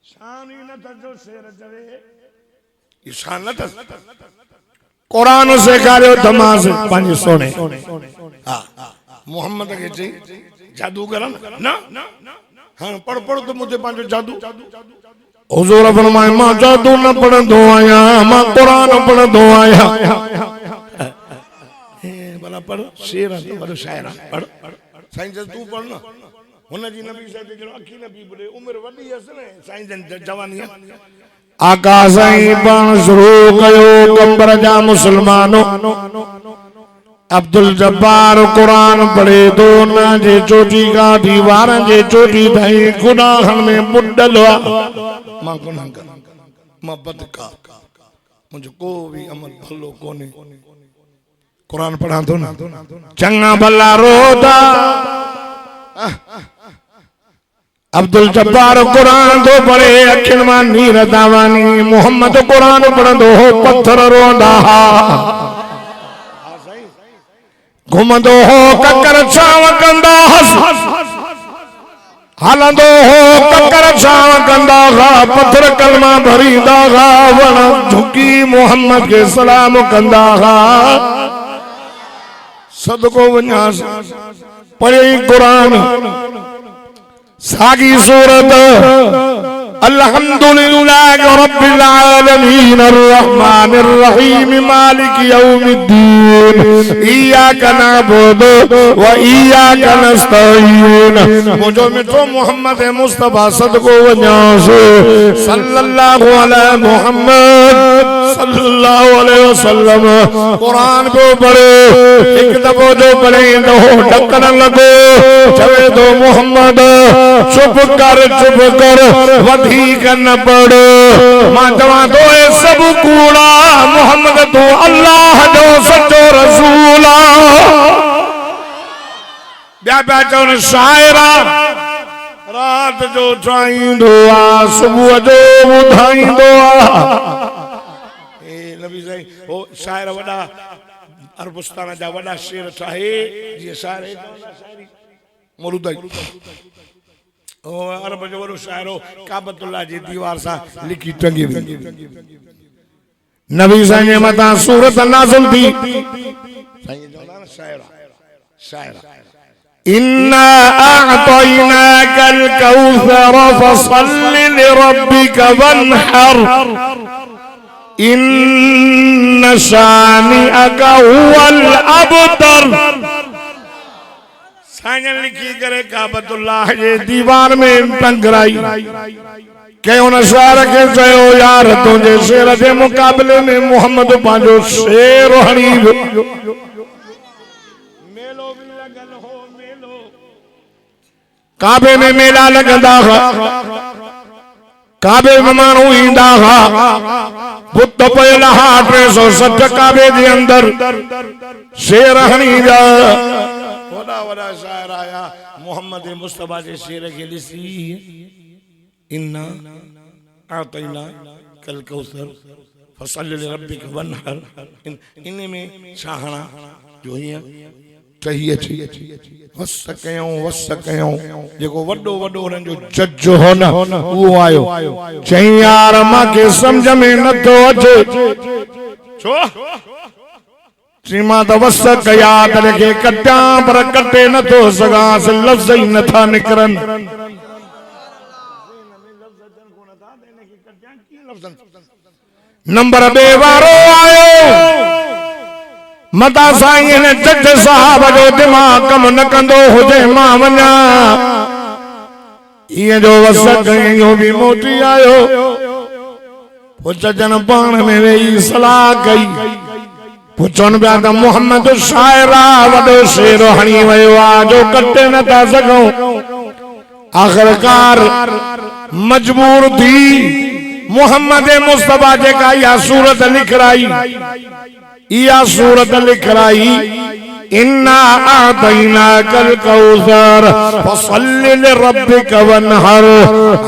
Speaker 2: शान ही न था जो शेर चवे ये शान न था कुरान से कार्यो तमाज पानी सोने हां मोहम्मद के जी जादू करन ना हां पढ़ पढ़ तो मुझे पांचो जादू हुजूर फरमाए मां जादू न पढ़ंदो आया मां कुरान पढ़ंदो आया भला पढ़ शेर वॾो शाइर पढ़ साईं जन तू पढ़ ना हुन जी नबी साहब जो अखी नबी बुले उम्र वडी अस ने साईं जन जवानी आका साईं पण शुरू कयो कंबर जा मुसलमानो अब्दुल जब्बार कुरान पढ़े तो ना जे चोटी का दीवार जे चोटी ताई गुनाहन में बुडल मां गुनाह कर मां बदका मुझे को भी अमल भलो कोने कुरान पढ़ा तो ना चंगा भला रोदा अब्दुल जब्बार कुरान तो पढ़े अखिन मां नीर दावानी मोहम्मद कुरान पढ़ंदो हो पत्थर रोंदा घुमंदो हो ककर छाव कंदा हलंदो हो ककर छाव कंदा पत्थर कलमा भरींदा वण झुकी मोहम्मद के सलाम कंदा सदको वञास पढ़े कुरान सागी सूरत अल्हम्दुलिल्लाह रब्बिल आलमीन अर्रहमानिर रहीम मालिक यौमिद्दीन इय्याका नअबुदु व इय्याका नस्तईन मुझो मिठो मोहम्मद मुस्तफा सदको वञास सल्लल्लाहु अलैहि मुहम्मद सल्लल्लाहु अलैहि वसल्लम कुरान को पढ़े एक दफो जो पढ़े तो ढकन लगो चवे तो मोहम्मद चुप कर वधिक न पढ़ो मां चवां तो ए सब कूड़ा मोहम्मद तो अल्लाह जो सच्चो रसूल ॿिया पिया चवनि शाइरा रात जो चाहींदो आहे सुबुह जो ॿुधाईंदो आहे नबी साईं हो शाइर वॾा अरबुस्तान जा वॾा शेर ठाहे जीअं शाइर मौलूदाई अरब जो वॾो शाइरो काबतुल्लाह जी दीवार सां लिखी टंगी हुई नबी साईं जे मथां सूरत नाज़िल थी साईं जो शाइर शाइर इन्ना अअतैनाकल कौसर फसल्लि लिरब्बिक वन्हर इन्न शानिअका हुवल अबतर साईं लिखी करे काबतुल्लाह जे दीवार में टंगराई के उन शायर के चयो यार तुझे शेर के मुकाबले में मोहम्मद पांचो शेर हणी मेलो भी लगल हो मेलो काबे में मेला लगंदा काबे में मानू ईंदा बुत पयल 360 काबे जे अंदर शेर हणी जा वड़ा वड़ा शायर आया मोहम्मद मुस्तफा के शेर के लिसी इन्ना आतैना कल कौसर
Speaker 1: फसल्लि लिरब्बिक वनहर इन में चाहना जो हिया चाहिए वस कयूं जेको वडो वडो उन जो
Speaker 2: जज हो न वो आयो चई यार मांखे समझ में न तो अचे
Speaker 1: छो
Speaker 2: सीमा तो वस कया तड़के कट्या पर कटे न तो सगास लफ्ज ही न था निकरन नंबर बे वारो आयो मता साईं ने जज साहब जो दिमाग कम न कंदो हुजे मां वञा ये जो वस कयो भी मोटी आयो पुछजन पाण में वेही सलाह कई पुछन पिया त मोहम्मद शायरा वडो शेर हणी वयो आ जो कटे न था सघूं आखिरकार मजबूर थी मोहम्मद मुस्तफा जेका या सूरत लिखराई या सूरत लिखराई इन्ना आतैना कल कौसर फसल्लि लिरब्बिक वनहर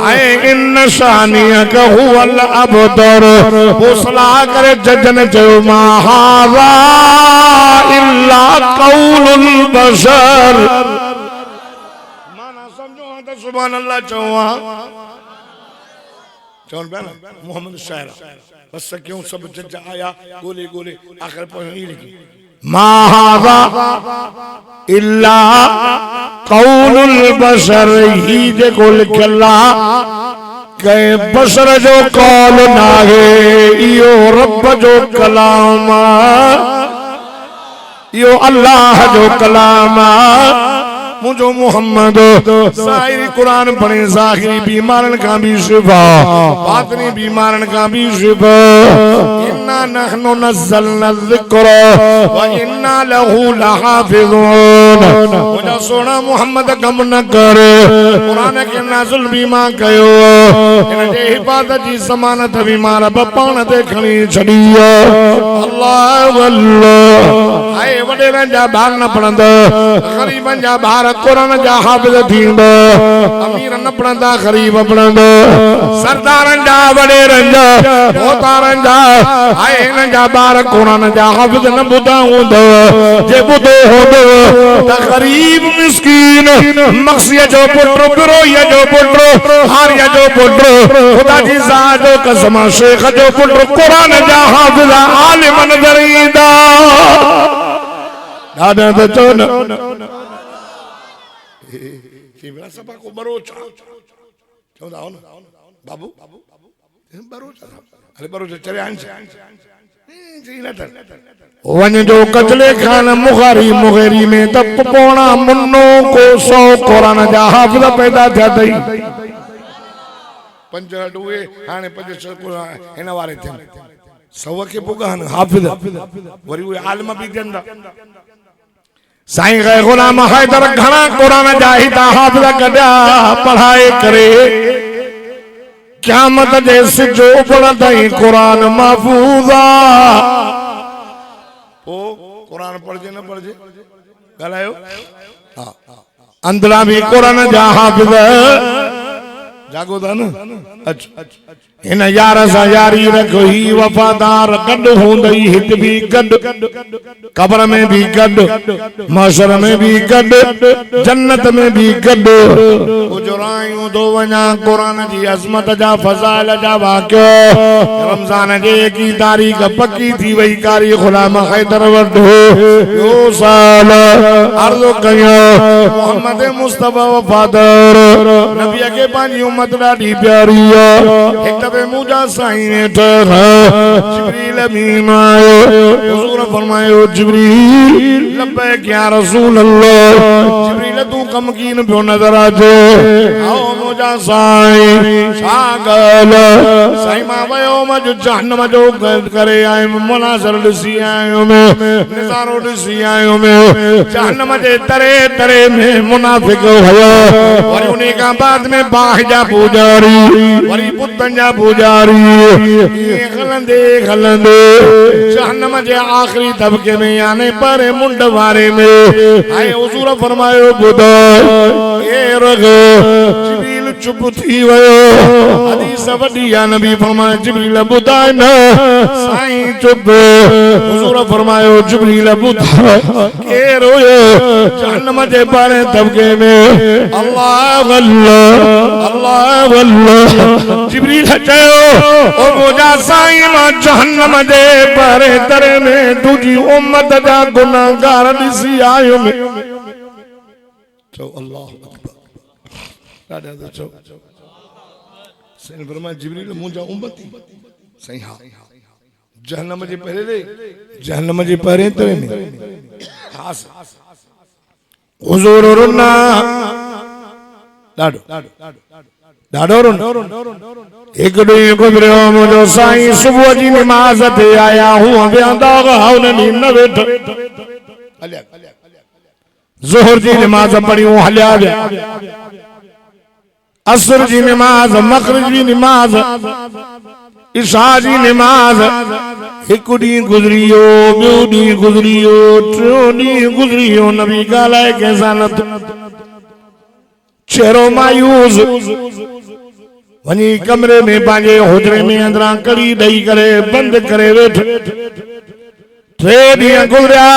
Speaker 2: आए इन शानियक हुवल अबतर फैसला करे जजन चयो मा हाज़ा इल्ला कौलुल बशर माना समझो त सुभान अल्लाह चवा चौन बेना मोहम्मद शायरा बस क्यों सब जज आया गोले गोले आखिर पहुंची लिखी मा हाज़ा इल्ला कौलुल बशर ही जेको लिखला के बशर जो कौल नाहे इयो रब जो कलाम इयो अल्लाह जो कलाम मुझो मोहम्मद साहिरी कुरान पढ़े ज़ाहिरी बीमारन का भी शिफा बातनी बीमारन का भी शिफा इन्ना नहनु नज़्ज़लना ज़िक्र व इन्ना लहू लहाफ़िज़ून मुझा सोना मोहम्मद कम न करे कुरान के नाज़िल बीमा कयो इन जे हिफाज़त जी ज़मानत बीमार पाण ते खणी छड़ी अल्लाह अल्लाह आए वडेरन जा बार न पढ़ंदा गरीबन जा बार कुरान जा हाफिज थींदा अमीर न पढ़ंदा गरीब पढ़ंदा सरदारन जा वडेरन जा मोहतारन जा आए इन जा बार कुरान जा हाफिज न बुधा होंदा जे बुधो होंदा त गरीब मिस्कीन मक्सिया जो पुत्र बिरोया जो पुत्र हारिया जो पुत्र खुदा जी ज़ात जो कसम शेख जो पुत्र कुरान जा हाफिज आलिम नजर ईंदा दादा तो चोन केवड़ा सभा को बरोचा चौदा हो ना बाबू बरोचा अरे बरोचा चले आंच वन जो कचले खान मुगारी मुगेरी में तब पोना मुन्नो को 100 कुरान जा हाफिज पैदा थिया तई पंज हुए हाने पंज हिन वारे थिया 100 के पुगान हाफिज वरी उहे आलिम भी थियंदा साईं गए गुलाम हैदर घणा कुरान जा हिता हाफिज कढिया पढ़ाए करे क़यामत जे सिजो उबड़ंदई कुरान महफूज़ा ओ कुरान पढ़जे न पढ़जे ॻाल्हायो हां अंदरा भी कुरान जा हाफिज जागो था न अच्छा इन यार सा यारी रखो ही वफादार गड होंदई हित भी गड कब्र में भी गड महशर में भी गड जन्नत में भी गड गुजरायूं दो वना कुरान जी अजमत जा फजाइल जा वाक़ियो रमजान जे की तारीख पक्की थी वई कारी गुलाम हैदर वटो यो साल अर्ज़ कयो मोहम्मद मुस्तफा वफादार नबी के पांजी उम्मत ॾाढी प्यारी है पे मुझा साईं ने ठहरा जिब्रील अमीन आयो हुजूर फरमायो जिब्रील लब्बैक या रसूल अल्लाह जिब्रील तू कम कीन पियो नजर आजे आओ मुझा साईं शागल साईं मां वयो मज जहन्नम जो करे आयो मुनाज़र ॾिसी आयो में नज़ारो ॾिसी आयो में जहन्नम जे तरे तरे में मुनाफिक हुयो वरी उन्हीं का बाद में बाहिजा पुजारी वरी पुतन जा पुजारी खलंदे खलंदे जहन्नम जे आखिरी तबके में यानी पर मुंड वारे में आए हुजूर फरमायो बुधो जिब्रील चुप थी वयो हदीस वडी या नबी फरमाए जिब्रील बुधाए न साईं चुप हुजूर फरमायो जिब्रील बुधा के रोयो जहन्नम जे बारे तबके में अल्लाह अल्लाह जिब्रील चयो ओ मुजा साईं मां जहन्नम जे बारे तरे में तुझी उम्मत जा गुनाहगार दिसी आयो में चो अल्लाह अकबर दादा तो चो सही फरमाया जिब्रील मुजा उम्मती सही हां जहन्नम जे पहले रे जहन्नम जे पहरे तरे में खास हुजूर रुना डाडो डाडो रुन एक ॾींहुं गुज़रियो मुंहिंजो साईं सुबुह जी नमाज़ ते आया हूं वेंदा हुन ॾींहुं न वेठ ज़ोहर जी नमाज़ पढ़ियूं हलिया विया असर जी नमाज़ मग़रिब जी नमाज़ इशा जी नमाज़ हिकु ॾींहुं गुज़रियो ॿियो ॾींहुं गुज़रियो टियों ॾींहुं गुज़रियो नबी ॻाल्हाए कंहिंसां न चेहरो मायूस वनी कमरे में पांजे हुजरे में अंदरा कड़ी दई करे बंद करे वेठ टे ॾींहं गुज़रिया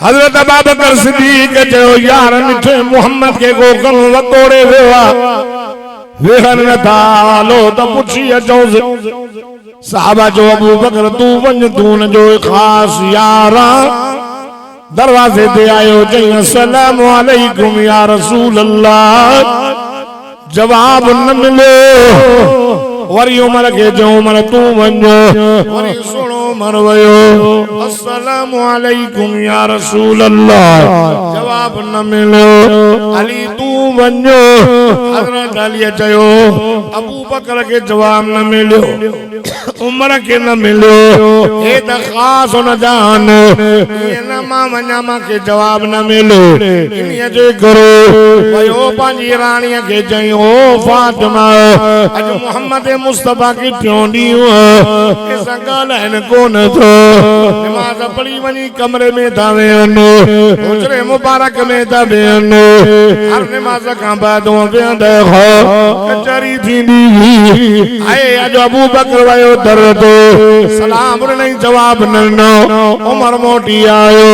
Speaker 2: हज़रत अबूबकर सिद्दीक़ चयो यार मिठे मोहम्मद के को कम वकोड़े वेवा वेहन नथा हलो त पुछी अचोसि साहबा जो अबूबकर तू वञ तू न जो ख़ास यार दरवाजे ते आयो चई अस्सलाम वालेकुम या रसूल अल्लाह जवाब न मिले वरी उमर के जो उमर तू वञो वरी सुनो उमर वयो अस्सलाम वालेकुम या रसूल अल्लाह जवाब न मिले अली तू वञो हज़रत अली चयो अबू बकर के जवाब न मिलो उमर के न मिलो ए त खास न जान ये न मां वञा मां के जवाब न मिलो इन्हीअ जे करो वयो पंहिंजी राणीअ के चई ओ फातिमा अज मोहम्मद मुस्तफा की ट्योंडी ऐसा ॻाल्हाइनि कोन थो नमाज़ पढ़ी वञी कमरे में था वेहनि हुजरे मुबारक में था वेहनि हर नमाज़ खां बाद वेहंदे हो कचहरी थींदी आहे अॼु अबू बकर वयो दर ते सलाम ॾिनई जवाब न ॾिनो उमर मोटी आयो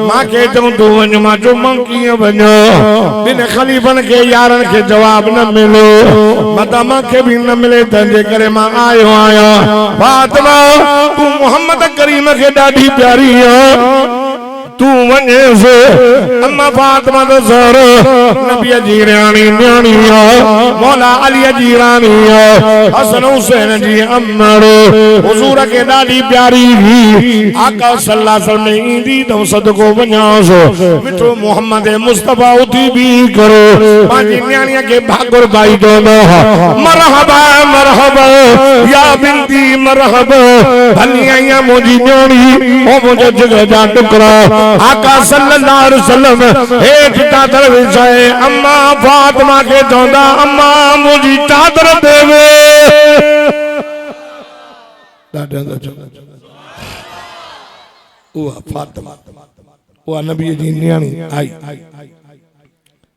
Speaker 2: मांखे चऊं तूं वञ मां चयो मां कीअं वञा ॿिनि ख़लीफ़नि खे यारनि खे जवाब न मिलो मता मांखे बि न मिले तंहिंजे करे मां आयो आहियां फातिमा तूं मोहम्मद करीम खे ॾाढी प्यारी आहे तू वञेस अम्मा फातिमा तो ज़हरा नबी जी रानी न्याणी मौला अली जी रानी हसन हुसैन जी अम्मड़ हुजूर के ॾाढी प्यारी आका सल्लल्लाहु अलैहि वसल्लम ईंदी तो सदको वञास मिठो मोहम्मद मुस्तफा उथी भी करो पंहिंजी न्याणीअ खे भागुर पाई दो मरहबा मरहबा या बिनती मरहबा भली आईया मुंहिंजी न्याणी ओ मुंहिंजे जिगर जा टुकड़ा आका सल्लल्लाहु अलैहि वसल्लम हेठ चादर विछाए अम्मा फातिमा के चौंदा अम्मा मुझी चादर देवे उहा फातिमा उहा नबी जी न्याणी आई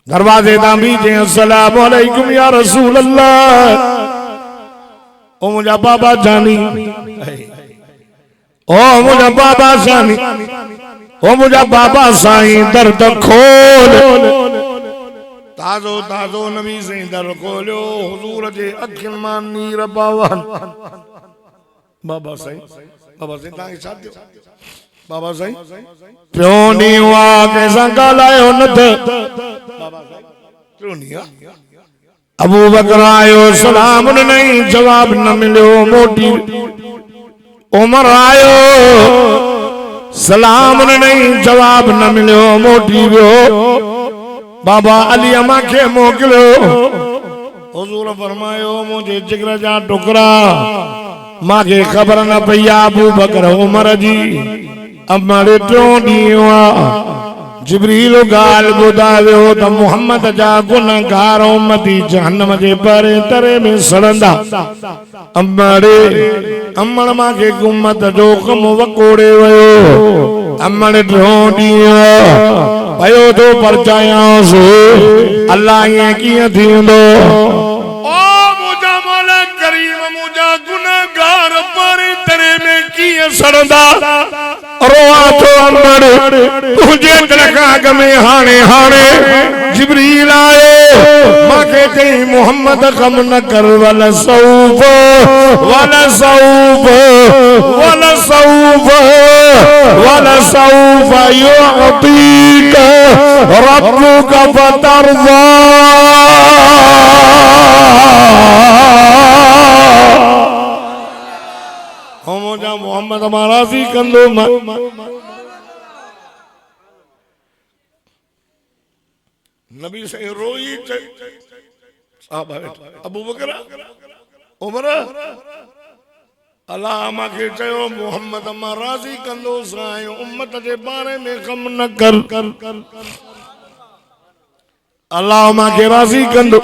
Speaker 2: दरवाजे तां बीठे अस्सलाम वालेकुम या रसूल अल्लाह ओ मुंहिंजा बाबा जानी ओ मुंहिंजा बाबा जानी ओ मुझा बाबा साईं दर्द खोल ताजो ताजो नबी साईं दर खोलियो हुजूर जे अखियुनि मां नीर पवन बाबा साईं तव्हांखे छा थियो बाबा साईं टियों ॾींहुं आहे कंहिंसां ॻाल्हायो न त बाबा साईं टियों ॾींहुं अबू बकर आयो सलाम ॾिनई जवाब न मिलियो मोटी उमर आयो सलाम नहीं जवाब न मिलो मोटी वियो बाबा अली अम्मा के मोकिलियो हुजूर फरमायो मुझे जिगर जा टुकड़ा मांखे ख़बर न पई अबू बकर उमर जी अम्मा टियों ॾींहुं जिब्रील गाल ॿुधायो त मोहम्मद जा गुनहगार उम्मती जहन्नम जे परे तरे में सड़ंदा अम्मड़ मांखे उम्मत जो कम वकोड़े वयो अम्मड़ टियों ॾींहुं भयो तो परचायांसि अल्लाह ये कीअं थींदो ओ मुंहिंजा मौला करीम मुंहिंजा गुनहगार पर तेरे में कीअं सड़ंदा रोआ तो अंदर तुझे दरगाह में हाणे हाणे जिब्रील आए माके चई मोहम्मद कम न कर वल सऊफ वल सऊफ वल सऊफ वल सऊफ युअतीक रब्बुक फतरज़ा जा मोहम्मद हमारा सी कंदो नबी से रोई साहब अबू बकर उमर अल्लाह माके चयो मोहम्मद मां राज़ी कंदो साईं उम्मत जे बारे में कम न कर अल्लाह माके राज़ी कंदो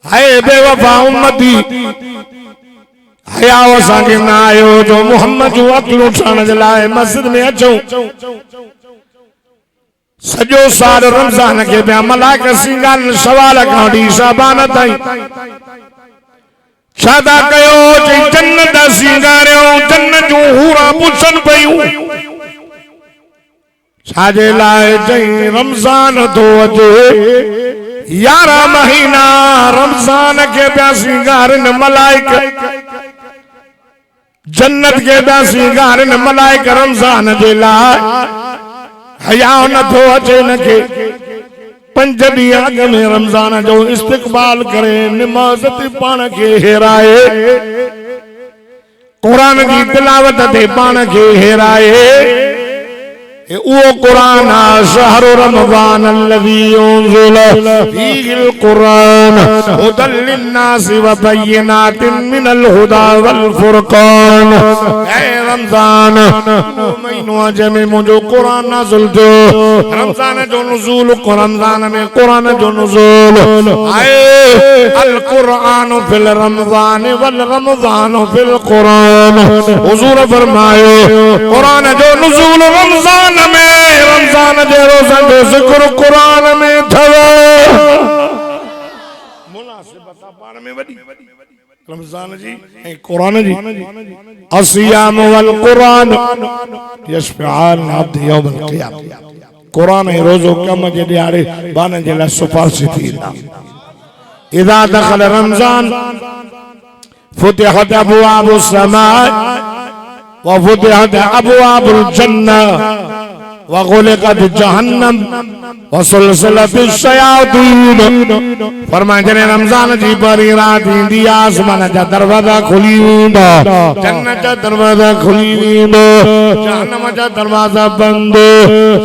Speaker 2: हाय बेवफा उम्मती हयाव असांखे न आयो जो मोहम्मद जूं अखियूं ठाहिण जे लाइ मस्जिद में अचूं सॼो साल रमज़ान खे पिया मलाइक सिंगारनि सवाल खां वठी शाबान ताईं छा था कयो चई जन्नत सिंगारियो जन्नत जूं हूरां पुछनि पयूं छाजे लाइ चई रमज़ान थो अचे 11 महीना रमज़ान के पिया सिंगारनि मलाइक जन्नत के पिया सिंगारनि मलाइक रमज़ान जे लाइ हया नथो अचे हिनखे 5 ॾींहं अॻ में रमज़ान जो इस्तक़बाल करे निमाज़ ते पाण खे हेराए क़ुरान जी तिलावत ते पाण खे हेराए वो कुरान शहर रमज़ान अल्लज़ी उन्ज़िल फ़ीहिल कुरान हुदल लिन्नासि व बय्यिनातिन मिनल हुदा वल फुरक़ान ऐ रमज़ान महीनो जंहिंमें मुंहिंजो कुरान नाज़िल थियो रमज़ान जो नुज़ूल रमज़ान में कुरान जो नुज़ूल आए अल कुरान फिल रमज़ान वल रमज़ान फिल कुरान हुज़ूर फरमायो कुरान जो नुज़ूल रमज़ान में रमज़ान जे रोज़नि जो ज़िक्र कुरान में थव मुनासिबत पाण में वॾी रमज़ान जी ऐं कुरान जी असियाम वल कुरान यशफ़ाअन अब्द यौमल क़ियामह कुरान ऐं रोज़ो कम जे ॾियारे बान जे लाइ सिफ़ारिश थींदा इज़ा दख़ल रमज़ान फुतिहत अबवाबुस समाअ व फुतिहत अबवाबुल जन्नह वग़ुलिक़त जहन्नम वसुलसिलतिश शयातीन फरमाए जॾहिं रमज़ान जी पहिरीं राति ईंदी आसमान जा दरवाज़ा खुली वेंदा जन्नत जा दरवाज़ा खुली वेंदा जहन्नम जा दरवाज़ा बंद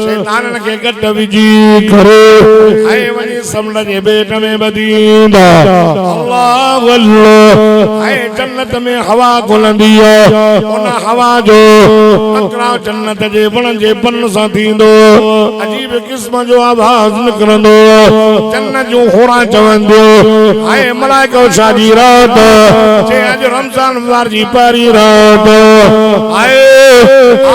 Speaker 2: शैताननि खे गट विझी करे ऐं वञी समुंड जे बेट में ॿधी ईंदा अल्लाह अल्लाह ऐं जन्नत में हवा खुलंदी आहे उन हवा जो टकराव जन्नत जे वण जे पन सां थींदो अजीब किस्म जो आवाज़ निकरंदो जन्नत जूं होरां चवंदियूं हाय मलाइका शादी रात जे अॼु रमज़ान वार जी पहिरीं रात हाय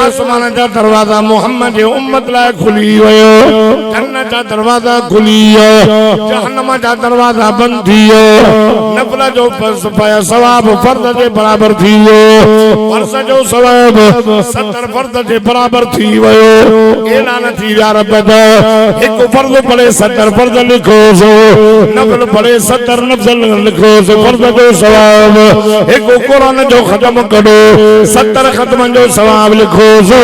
Speaker 2: आसमान जा दरवाज़ा मोहम्मद जे उम्मत लाइ खुली वियो जन्नत जा दरवाज़ा खुली विया जहन्नम जा दरवाज़ा बंदि थी विया नफ़ल जो सवाब फर्द जे बराबर थी वियो फर्ज़ जो सवाब 70 फर्द जे बराबर थी वियो ऐलान थी विया रब दा एक फर्ज पढ़े 70 फर्ज लिखो सो नफल पढ़े 70 नफल लिखो सो फर्ज जो सवाब एक कुरान जो खत्म करो 70 खत्म जो सवाब लिखो सो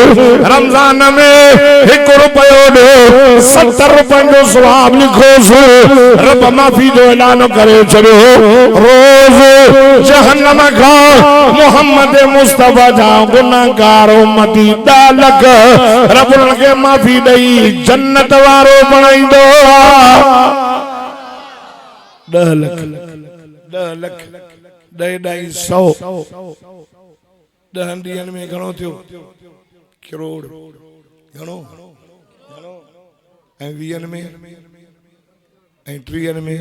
Speaker 2: रमजान में 1 रुपयो दो 70 रुपए जो सवाब लिखो सो रब माफी जो ऐलान करे छड़ो रोज जहन्नम का मोहम्मद मुस्तफा जा गुनाहगार उम्मती दालक रब के माफी दई जन्नत वारो बनाईंदो 10 लाख 2.5 10 ॾींहनि में घणो थियो करोड़ घणो ऐं 20 में ऐं 30 में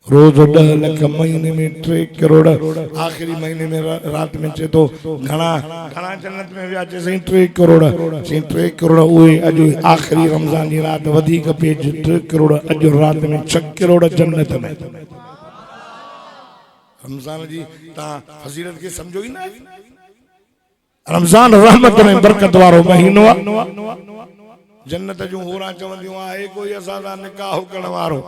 Speaker 2: रोज 10 लाख महीने में 3 करोड़ आखिरी महीने में रात में चे तो घना घना जन्नत में विया चे 3 करोड़ 3 करोड़ उए अज आखिरी रमजान की रात वधी का पेज 3 करोड़ अज रात में 6 करोड़ जन्नत में।
Speaker 1: रमजान जी ता फजीलत के समझो ही ना।
Speaker 2: रमजान रहमत ने बरकत वारो महीनो आ।
Speaker 1: जन्नत जो हो रहा चवंदियूं आहे कोई असां निकाह करण वारो,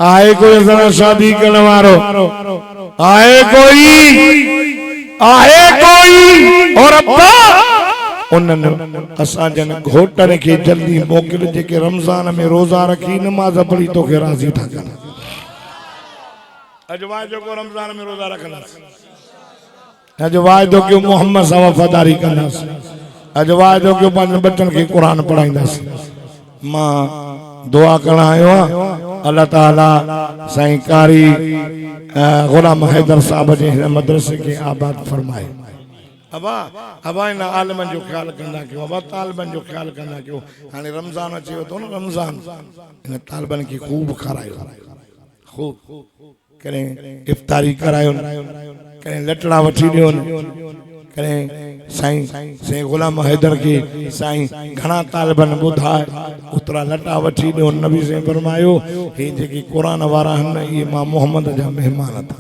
Speaker 2: आए कोई असां शादी करण वारो, आए कोई और अब्बा उन्हनि असां जन घोटन के जल्दी मोकिल जेके रमजान में रोजा रखी नमाज पढ़ी तो के राजी था कन।
Speaker 1: अज वाइदो को रमजान में रोजा रखना,
Speaker 2: अज वाइदो क्यों मोहम्मद सां वफादारी कंदास, अज वाइदो क्यों पंहिंजनि बच्चन के कुरान पढ़ाईंदास।
Speaker 1: मां
Speaker 2: दुआ करण आयो आहियां अल्लाह ताला साईं कारी गुलाम हैदर साहब जे हिन मदरसे के आबाद फरमाए।
Speaker 1: अबा इन आलमन जो ख्याल कंदा कयो, अबा तालिबन जो ख्याल कंदा कयो। हाणे रमजान अचे थो न, रमजान इन तालिबन के खूब खारायो, खूब करें इफ्तारी करायो, करें लटड़ा वठी ॾियो, करें साईं गुलाम हैदर के साईं घना तालिबन ॿुधाए उतरा लटा वठी ॾियो। नबी से फरमायो हे जेके कुरान वारा आहिनि इहे मां मोहम्मद जा महिमान था।